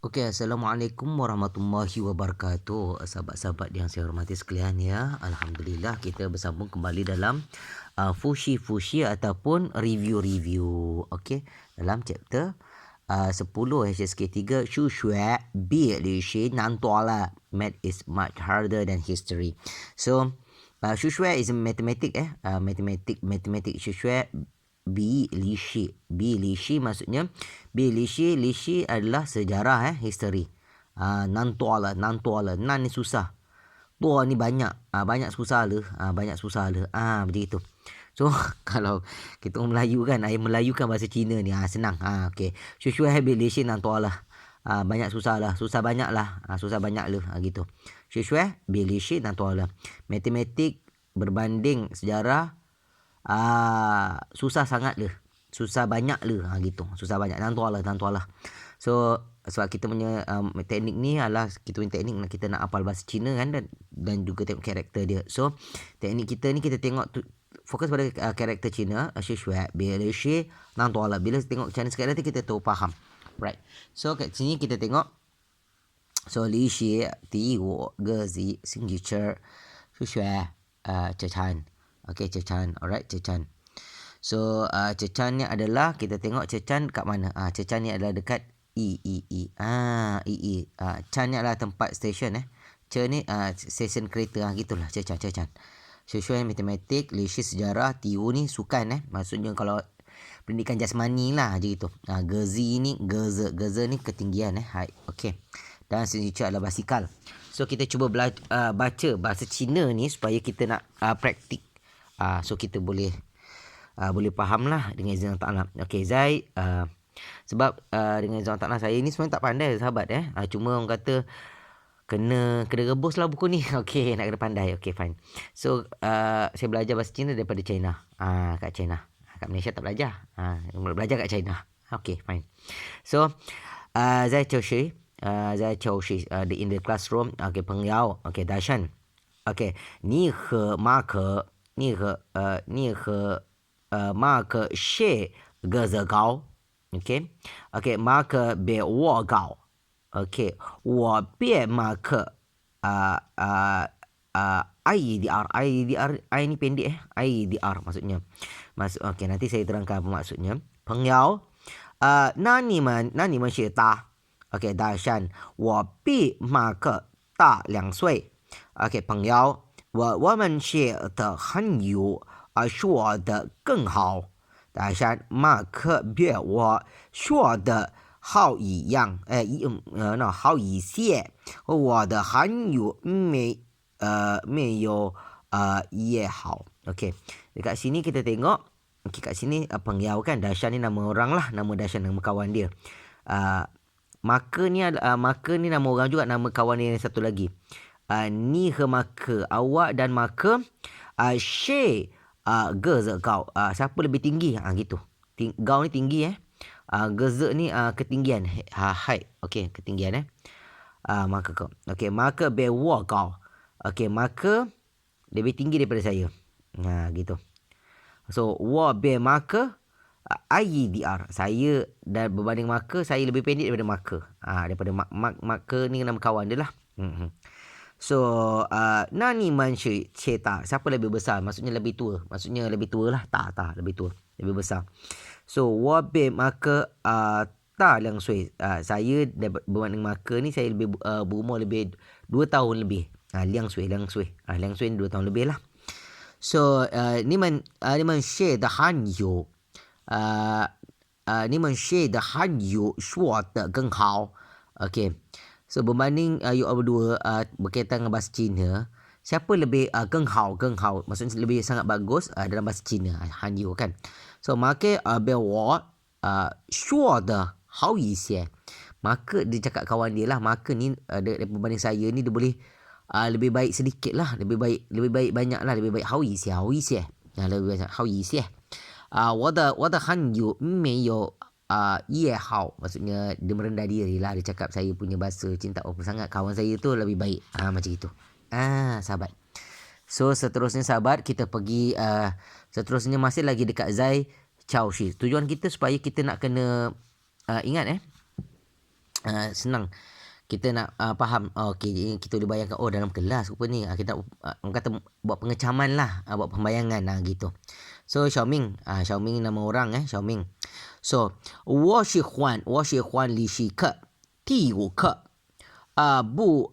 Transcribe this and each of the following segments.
Okey, Assalamualaikum warahmatullahi wabarakatuh. Sahabat-sahabat yang saya hormati sekalian ya. Alhamdulillah kita bersambung kembali dalam fushi-fushi ataupun review-review. Okey, dalam chapter 10 HSK 3 Shu Shui Bi Li Shi Nan Tua La. Math is much harder than history. So, Shu Shui is mathematic Shu Shui Bi Li Shi. Bi Li Shi maksudnya Li Shi adalah sejarah history. Nan tua la. Nan ni susah. Tua ni banyak. Banyak susah le. Banyak susah le. Macam itu. So kalau kita orang Melayu kan, Melayu kan bahasa Cina ni senang. Okey. Shushui Bi Li Shi Nan tua la. Banyak susah lah. Susah banyak lah. Susah banyak le. Gitu. Shushui Bi Li Shi Nan tua la. Matematik berbanding sejarah susah sangat le. Susah banyak le. Gitu. Susah banyak. Nan tua lah. So sebab kita punya teknik ni adalah kita punya teknik kita nak hafal bahasa Cina kan, dan juga tengok karakter dia. So teknik kita ni kita tengok fokus pada karakter Cina. Shushui Bi Li Shi Nan tua la. Bila tengok Chinese karakter kita tahu faham. Right. So kat sini kita tengok. So Li Shi Di Wo Ge Zi Signature Shushui Cechan. Okay, Cechan. Alright, Cechan. So, Cechan ni adalah, kita tengok Cechan kat mana. Cechan ni adalah dekat I. Chan ni adalah tempat stesen. Chan ni stesen kereta. Gitulah, Cechan. Shushui matematik, Li Shi sejarah, Tiu ni sukan. Maksudnya kalau pendidikan jasmani lah je gitu. Gezi ni, Geze ni ketinggian. Height. Okay. Dan signature adalah basikal. So, kita cuba baca bahasa Cina ni supaya kita nak praktik. So kita boleh faham lah dengan izin Allah Ta'ala. Okay, Zai, sebab dengan izin Allah Ta'ala saya ni sebenarnya tak pandai sahabat. Cuma orang kata kena rebus lah buku ni. Okay, nak kena pandai. Okay, fine. So saya belajar bahasa Cina daripada China. Kat China. Kat Malaysia tak belajar. Belajar kat China. Okay, fine. So Zai Chou Shi, in the classroom. Okay, pengyao. Okay, Dashan. Okay, ni he ma ke 你和马克谢个子高 ，OK， 马克比我高 ，OK， 我比马克I ni pendek IDR maksudnya. Okey, nanti saya terangkan apa maksudnya. Pengyao, 那你们是大 ，OK， 大山，我比马克大2岁 ，OK， 朋友。我们学的很有说的更好，但是马克比我说的好一样，好一些。我的汉语没有也好。Okey, dekat sini kita tengok. Okey, kat sini pengyau kan, Dashan ni nama orang lah, nama Dashan nama kawan dia. Maka ni nama orang juga, nama kawan dia yang satu lagi. Ni he maka, awak dan maka, she geze gao, siapa lebih tinggi, gitu. Gao ni tinggi geze ni ketinggian, height. Okey, ketinggian maka kau. Okey, maka be wo gao. Okey, maka lebih tinggi daripada saya. Gitu. So wo be maka IDR, saya dan berbanding maka saya lebih pendek daripada maka. Daripada maka ni nama kawan dia lah. So, nani man ceta, siapa lebih besar? Maksudnya lebih tua. Maksudnya lebih tua lah. Tak, lebih tua. Lebih besar. So, wabe maka ta lang sui. Saya berbanding maka ni, saya lebih berumur lebih 2 tahun lebih. Liang sui. Liang sui 2 tahun lebih lah. So, ni man share the han yu. Ni man share the han yu shuo de geng hao. Okay. So berbanding you berdua berkaitan dengan bahasa Cina, siapa lebih geng hao, maksudnya lebih sangat bagus dalam bahasa Cina, Han Yu kan. So maka be wo shuo de hao yi xie. Maka dia cakap kawan dia lah, maka ni berbanding saya ni dia boleh lebih baik sedikit lah, lebih baik banyak lah, lebih baik hao yi xie. Lebih baik hao yi xie. 我的汉语没有ye hao, maksudnya dia merendah diri lah, dia cakap saya punya bahasa cinta sangat, kawan saya tu lebih baik, macam itu. Sahabat. So seterusnya sahabat, kita pergi seterusnya masih lagi dekat Zai Chao Shi. Tujuan kita supaya kita nak kena ingat senang kita nak faham. Okey, kita boleh bayangkan dalam kelas rupa ni kita orang kata buat pengecaman lah, buat pembayangan gitu. So Xiaoming nama orang Xiaoming. So 我喜欢历史课第五课不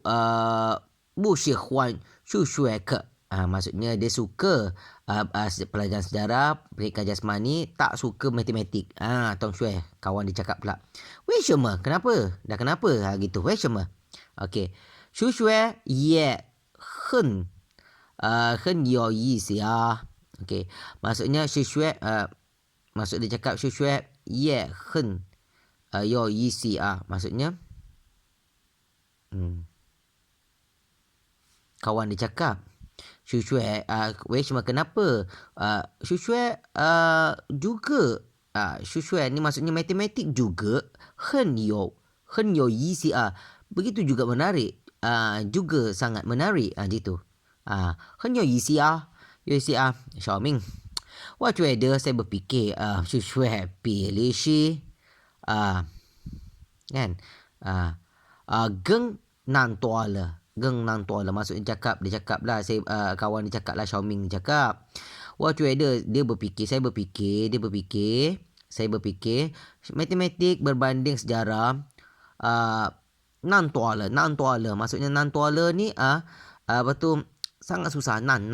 喜欢数学课. Maksudnya dia suka pelajaran sejarah, pendidikan jasmani, tak suka matematik. Tong Shui, kawan dia cakap pula. Wei sheme? Kenapa? Dah kenapa? Gitu. Wei sheme? Okey. Shu Shui ye hen yo yi si Okey. Maksudnya Shu Shui maksud dia cakap Shu Shui ye hen yo yi si maksudnya kawan dia cakap Shu Shui wei sheme? Kenapa? Shu Shui juga Shu Shui ni maksudnya matematik juga hen yo yi si begitu juga menarik, juga sangat menarik gitu. Hen yo yi si Xiaoming, 我觉得 saya berfikir Shu Shui pilih si kan geng nan tua le. Maksudnya dia cakap lah, kawan dia cakap lah, Xiaoming dia cakap, 我觉得 saya berfikir matematik berbanding sejarah nan tua le. Maksudnya nan tua le ni apa tu, sangat susah. Nan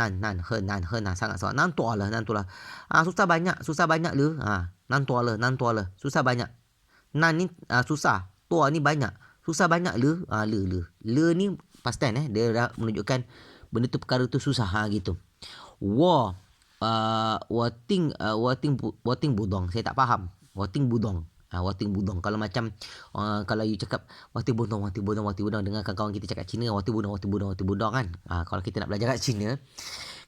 sangat susah. Nan tua le. Susah banyak le. Nan tua le. Susah banyak. Nan ni susah. Tua ni banyak. Susah banyak le. Le ni past tense dia dah menunjukkan benda tu, perkara tu susah gitu. 我听不懂. Saya tak faham. 我听不懂. Kalau macam kalau you cakap 我听不懂 dengarkan kawan kita cakap Cina 我听不懂 kan. Kalau kita nak belajar kat Cina,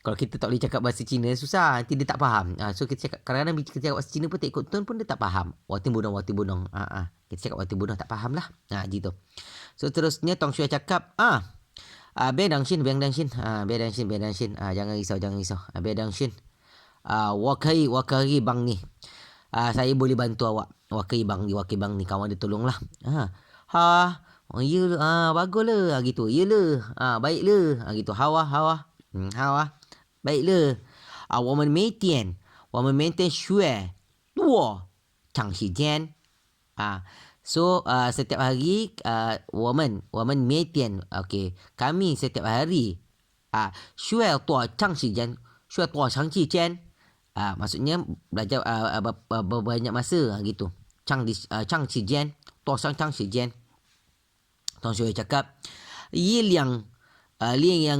kalau kita tak boleh cakap bahasa Cina, susah, nanti dia tak faham. So kita cakap, kadang-kadang kita cakap bahasa Cina pun tak ikut tone pun dia tak faham. 我听不懂 kita cakap 我听不懂 tak faham lah. Gitu. So terusnya Tong Shui cakap biar dangshin. Jangan risau. Biar dangshin. 我可以帮你. Saya boleh bantu awak. 我可以帮你. Kawan dia tolong lah. Ya, bagus lah gitu. Yalah, baik lah gitu. 好啊 baik lah. 我们每天学多长时间. So setiap hari 我们每天, okey, kami setiap hari 学多长时间. Maksudnya belajar banyak masa gitu. 长时间 多长时间. Tong Shui cakap 两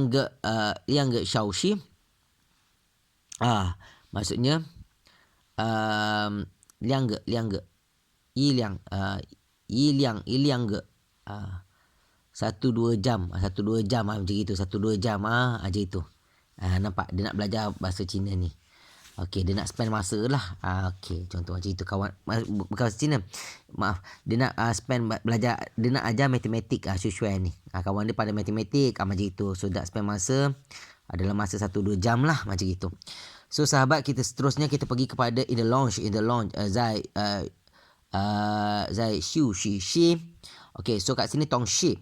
个小时. Maksudnya 两个一两个 1-2 jam macam gitu. 1-2 jam aja itu. Nampak dia nak belajar bahasa Cina ni. Okey, dia nak spend masa lah. Okey, contoh macam itu kawan. Bukan bahasa Cina. Maaf, dia nak spend belajar, dia nak ajar matematik Shu Shui ni. Kawan dia pada matematik macam itu. So nak spend masa adalah masa 1-2 jam lah macam itu. So sahabat, kita seterusnya kita pergi kepada in the lounge. Zai Xiu Shi. Okey, so kat sini Tong Shi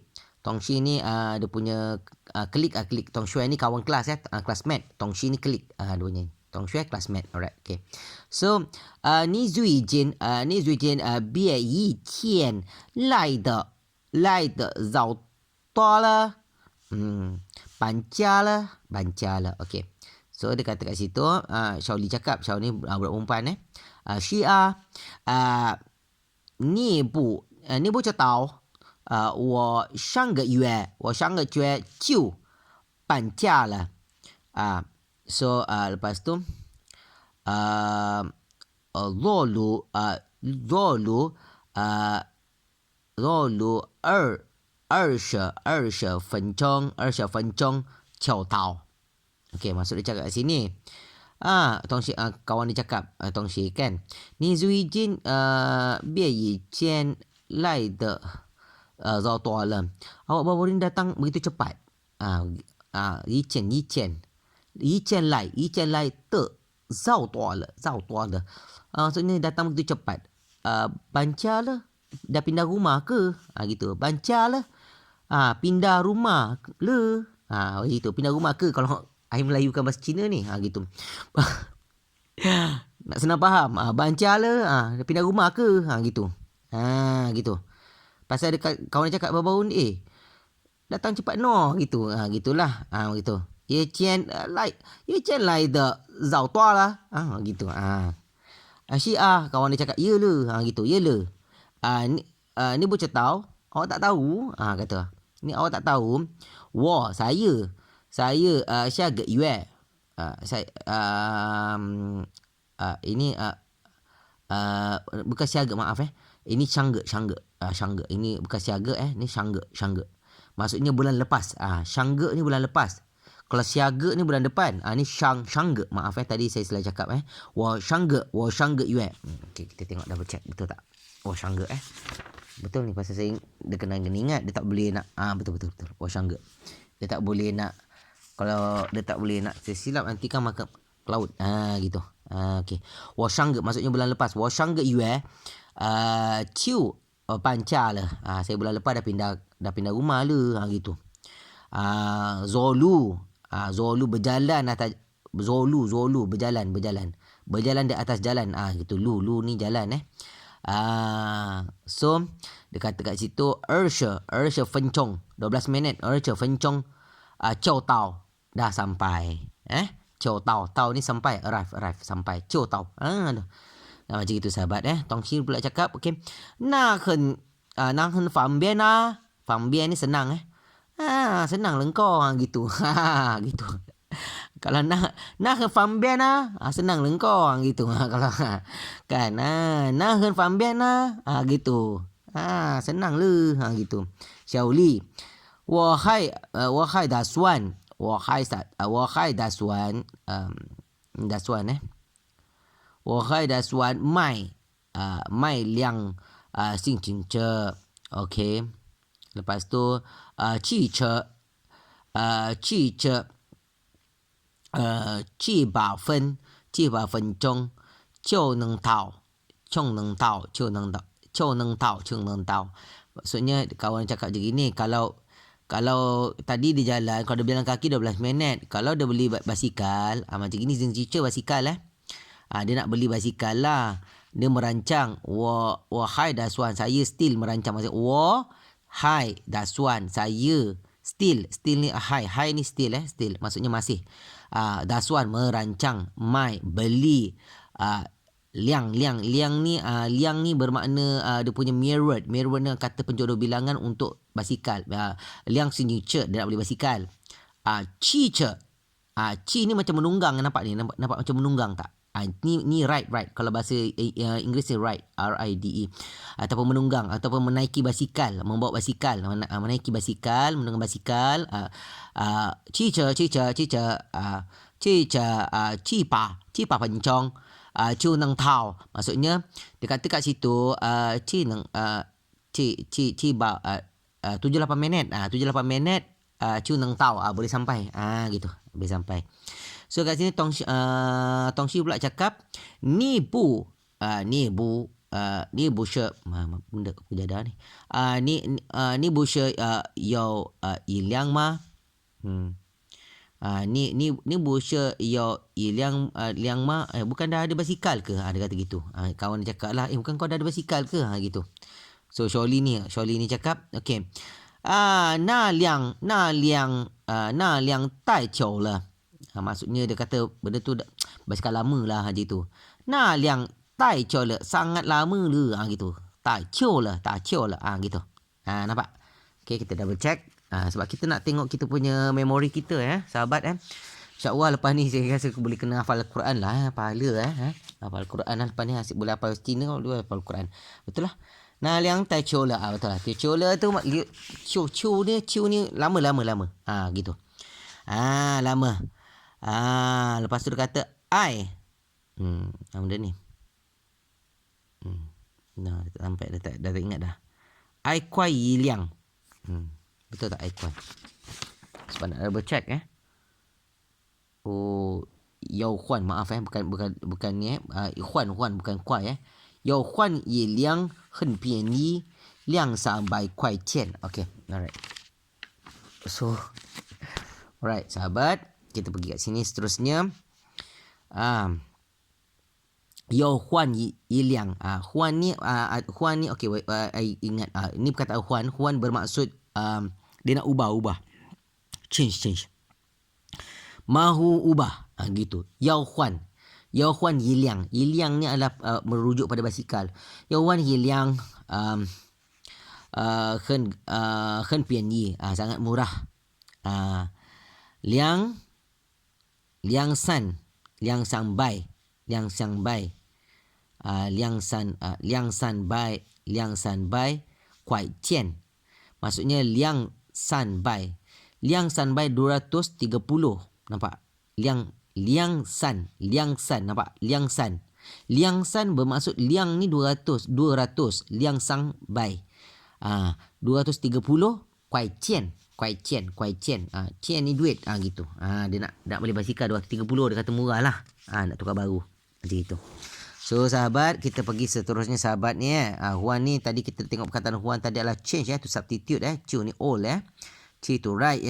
ni dia punya klik. Tong Shui ni kawan kelas classmate. Tong Shi ni klik duanya. Tong Shui classmate. Alright, okay. So 你最近别以前来的早多了，搬家了。Okay. So dia kata kat situ, Shaoli cakap, Shaoli ni budak perempuan Syia 你不知道我上个月就搬家了. So lepas tu 落入20分钟就到. Okey, maksud dia cakap kat sini. Tong Shi, kawan dia cakap, Tong Shi kan. Ni Zui Jin 别以前来的早多了. Awak baru ni datang begitu cepat. 以前来的早多了. Maksudnya datang begitu cepat. Banca lah. dah pindah rumah ke? Gitu. Banca le. Pindah rumah le. Gitu. Pindah rumah ke kalau I melayukan bahasa Cina ni. Gitu. Nak senang faham. Banca le. Dah pindah rumah ke? Gitu. Gitu. Pasal ada kawan cakap baru-baru ni, datang cepat no gitu. Gitulah. Gitu. Ye qian lai de zao tua lah. Gitu. Kawan dia cakap ya le. Gitu. Ya le. Ni bu tahu. Awak tak tahu. Kata. Ni awak tak tahu. Saya xia ge yue. Saya ini bukan siaga, maaf Ini syangge. Ini bukan siaga ni syangge. Maksudnya bulan lepas. Syangge ni bulan lepas. Kalau siaga ni bulan depan. Ni syangge. Maaf tadi saya salah cakap Wo syangge yue. Okey, kita tengok double check betul tak? Syangge Betul ni, pasal saya dia kena ingat, dia tak boleh nak betul. Wo syangge. Dia tak boleh nak, kalau dia tak boleh nak tersilap nanti kan maka laut. Gitu. Okey. Wo syangge maksudnya bulan lepas. Wo syangge yue. Ciu panca lah. Saya bulan lepas dah pindah rumah lah. Gitu. Zolu berjalan atas Zolu berjalan di atas jalan. Gitu. Lu ni jalan So dia kata kat situ Ershe fencong 12 minit. Ershe fencong Ciao tao dah sampai. Ciao tao ni sampai, arrive sampai. Ciao tao. Macam itu sahabat Tongshi pula cakap okey. Na hen fan bian Fan bian ni senang senang lengkau gitu. Gitu. Kalau na hen fan bian senang lengkau gitu. Kalau kan na hen fan bian gitu. Senang le gitu. Xiaoli. Wo hai da suan. Wo hai da suan. Da suan 我还打算卖辆自行车 OK. Lepas tu汽车7分钟就能到。Maksudnya kawan cakap je gini, kalau tadi dia jalan, kalau dia berjalan kaki 12 minit, kalau dia beli basikal macam gini zingcica basikal dia nak beli basikal lah. Dia merancang. Wo hai dasuan. Saya still merancang. Maksudnya wo hai dasuan. Saya still. Still ni hai. Hai ni still still. Maksudnya masih. Dasuan merancang. Mai beli. Liang ni bermakna dia punya mirror ni kata penjodoh bilangan untuk basikal. Liang signature dia nak beli basikal. Chi ni macam menunggang, nampak macam menunggang tak? Ni right. Kalau bahasa Inggeris ni right, RIDE. Ataupun menunggang ataupun menaiki basikal, membawa basikal, menaiki basikal, menunggang basikal. Cica cipa pencong. Chu neng tau. Maksudnya dia kata kat situ ci 78 minit. 78 minit chu neng tau. Boleh sampai. Gitu. Boleh sampai. So kat sini Tongshi pula cakap ni bu she benda kejadah ni. Ni bu she yo ilang ma. Ni bu she yo ilang ma bukan dah ada basikal ke? Dia kata gitu. Kawan dia cakap lah, bukan kau dah ada basikal ke? Gitu. So Sholi ni cakap okey. Na liang tai chou lah. Maksudnya dia kata benda tu basikal lama lah haji tu. Na liang tai chou le, sangat lama le gitu. Tai chou lah gitu. Nampak? Okey, kita double check. Sebab kita nak tengok kita punya memori kita sahabat InsyaAllah lepas ni saya rasa boleh kena hafal Al-Quran lah pahala hafal Al-Quran lepas ni asyik boleh hafal Cina, boleh hafal Al-Quran. Betul lah. Na liang tai chou le, betul lah. Tai chou le tu ciu ni lama. Gitu. Lama. Lepas tu dia kata ai. Benda ni. Nah, sampai dah tak ingat dah. Ai kuai liang. Betul tak ai kuai? Sebab nak double check Yau Huan, maaf bukan ni Huan bukan kuai 要换一辆很便宜200-300块钱. Okay, alright. So, alright, sahabat. Kita pergi kat sini seterusnya. 要换一辆. Huan ni, okay, ingat. Ini perkataan Huan bermaksud dia nak ubah. Change. Mahu ubah. Gitu. 要换一辆ni adalah merujuk pada basikal. 要换一辆很便宜, sangat murah. 200块钱. Maksudnya 230. 230. Nampak? 230. Nampak? 230 bermaksud liang ni 200. 230. 230 kuai cian. Cian ni duit. Gitu. Dia nak beli basikal 230, dia kata murah lah. Nak tukar baru. Macam itu. So sahabat, kita pergi seterusnya sahabat ni. Huan ni tadi kita tengok perkataan Huan tadi adalah change to substitute. Chu ni all Ci to right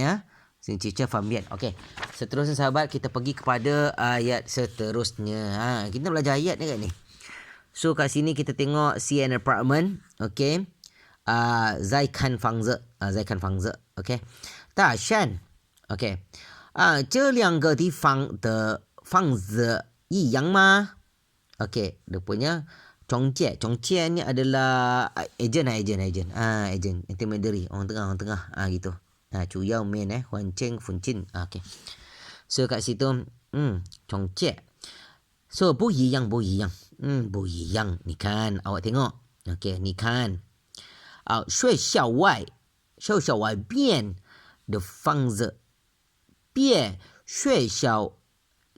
Sini cica fambian. Okey. Seterusnya sahabat, kita pergi kepada ayat seterusnya. Kita belajar ayat ni kat ni. So kat sini kita tengok see an apartment. Okey. Zai kan fangze. Okey. 大山 Okey. 这两个地方的房子一样吗? Okey, dia punya Chongqie ni adalah agent. Agent intermediary, orang tengah gitu. Chu Yao Mian Huan Cheng Fun Chin. Okey. So kat situ Chongqie. So 不一样. 不一样. Ni kan awak tengok. Okey, ni kan. 学校外边的房子比学校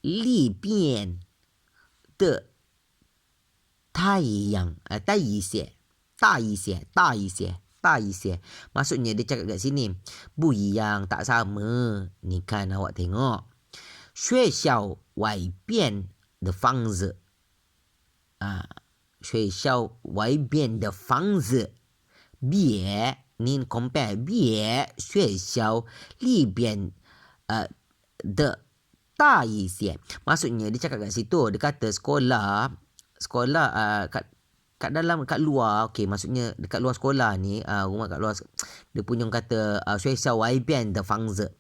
里边的大一些. Maksudnya dia cakap kat sini, 不一样, tak sama. Ni kan awak tengok. 学校外边的房子学校外边的房子别 ni compare 别学校里边的大一些. Maksudnya dia cakap kat situ, dia kata sekolah kat luar. Okey, maksudnya dekat luar sekolah ni, rumah kat luar, dia punya kata 学校外边的房子.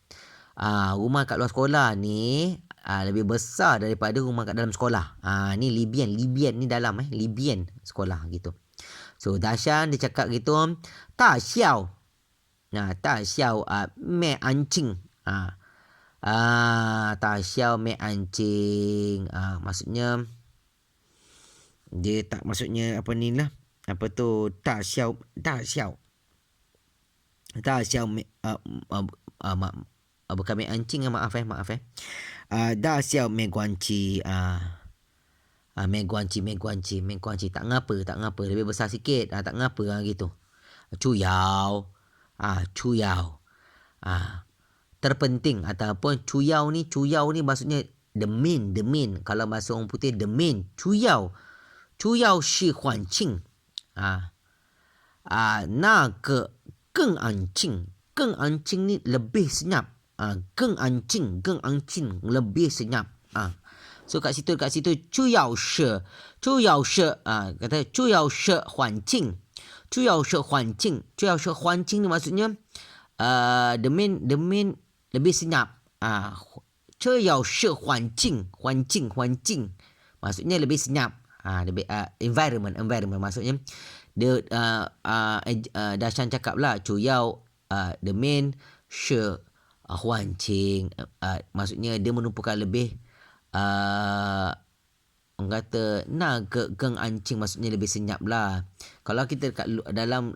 Rumah kat luar sekolah ni lebih besar daripada rumah kat dalam sekolah. Ni Libian ni dalam Libian sekolah gitu. So Dashan dia cakap gitu, ta xiao. Ta xiao me anjing. Ta xiao me anjing. Maksudnya dia tak, maksudnya apa ni lah. Apa tu ta xiao me bukan me anjing, maaf. Da xiao me guanci. Me guanci tak ngapa, lebih besar sikit. Tak ngapa gitu. Chu yao. Terpenting ataupun chu yao ni maksudnya the main. Kalau bahasa orang putih the main. Chu yao shi huan qing. Na ke geng anjing ni lebih senyap. Geng anjing lebih senyap. So kat situ 主要是 kata 主要是环境 ni maksudnya the main lebih senyap. 主要是环境 maksudnya lebih senyap. Lebih environment maksudnya dia Dashan cakap lah 主要 the main 是环境 maksudnya dia menumpukan lebih orang kata nak geng anjing, maksudnya lebih senyap lah. Kalau kita kat dalam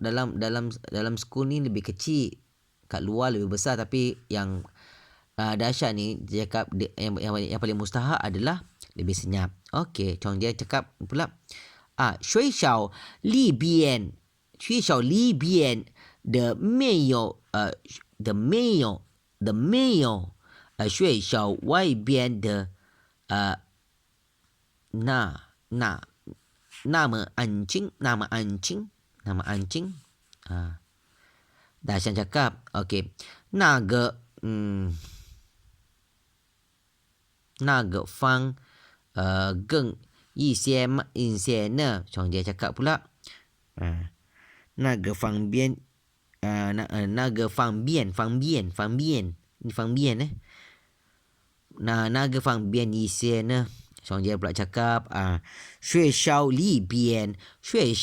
school ni lebih kecil, kat luar lebih besar, tapi yang Dasha ni dia cakap yang paling mustahak adalah lebih senyap. Okey, Chong dia cakap pula 学校里边的没有学校外边的那 nama anjing, nama anjing, nama anjing. Dashan cakap, okey. 那个方更一些呢，兄弟 cakap pula. 那个方便那个方便ni 方便eh. 那个方便一些呢，兄弟 pula cakap 学校里边别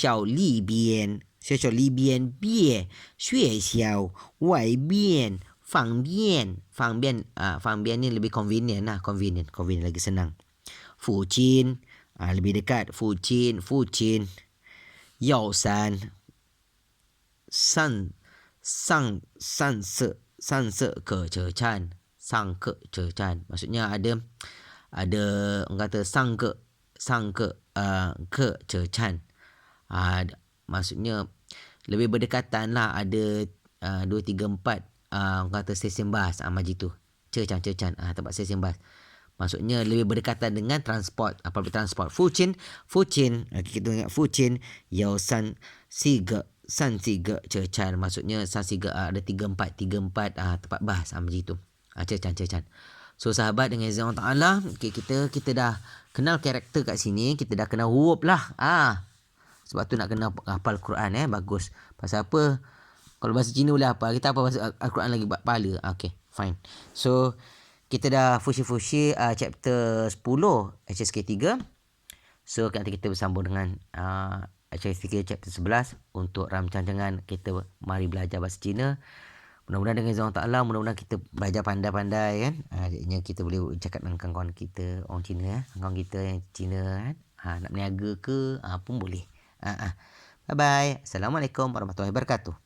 学校外边方便ni lebih convenient lah, convenient lagi senang. 附近lebih dekat, 附近药山上色ke Cecan, maksudnya ada orang kata sang ke ke Cecan. Maksudnya lebih berdekatan lah, ada 2 3 4 orang kata stesen bas macam tu. Cecan tempat stesen bas. Maksudnya lebih berdekatan dengan transport, public transport. Fucin kita ingat Fucin Yao San Siga Cecan. Maksudnya San Siga ada 3 4 tempat bas macam tu. Cecan. So sahabat, dengan izin Allah Ta'ala, okay, kita dah kenal karakter kat sini, kita dah kenal huruf lah. Sebab tu nak kena hafal Quran bagus. Pasal apa? Kalau bahasa Cina boleh hafal, kita hafal bahasa Al-Quran lagi pahala. Okay, fine. So kita dah fushi chapter 10 HSK 3. So nanti kita bersambung dengan HSK 3 chapter 11 untuk rancangan kita mari belajar bahasa Cina. Mudah-mudahan dengan izin Allah Ta'ala, mudah-mudahan kita belajar pandai-pandai kan. Jadinya kita boleh cakap dengan kawan-kawan kita orang Cina kawan kita yang Cina kan. Nak berniaga ke pun boleh. Bye bye. Assalamualaikum warahmatullahi wabarakatuh.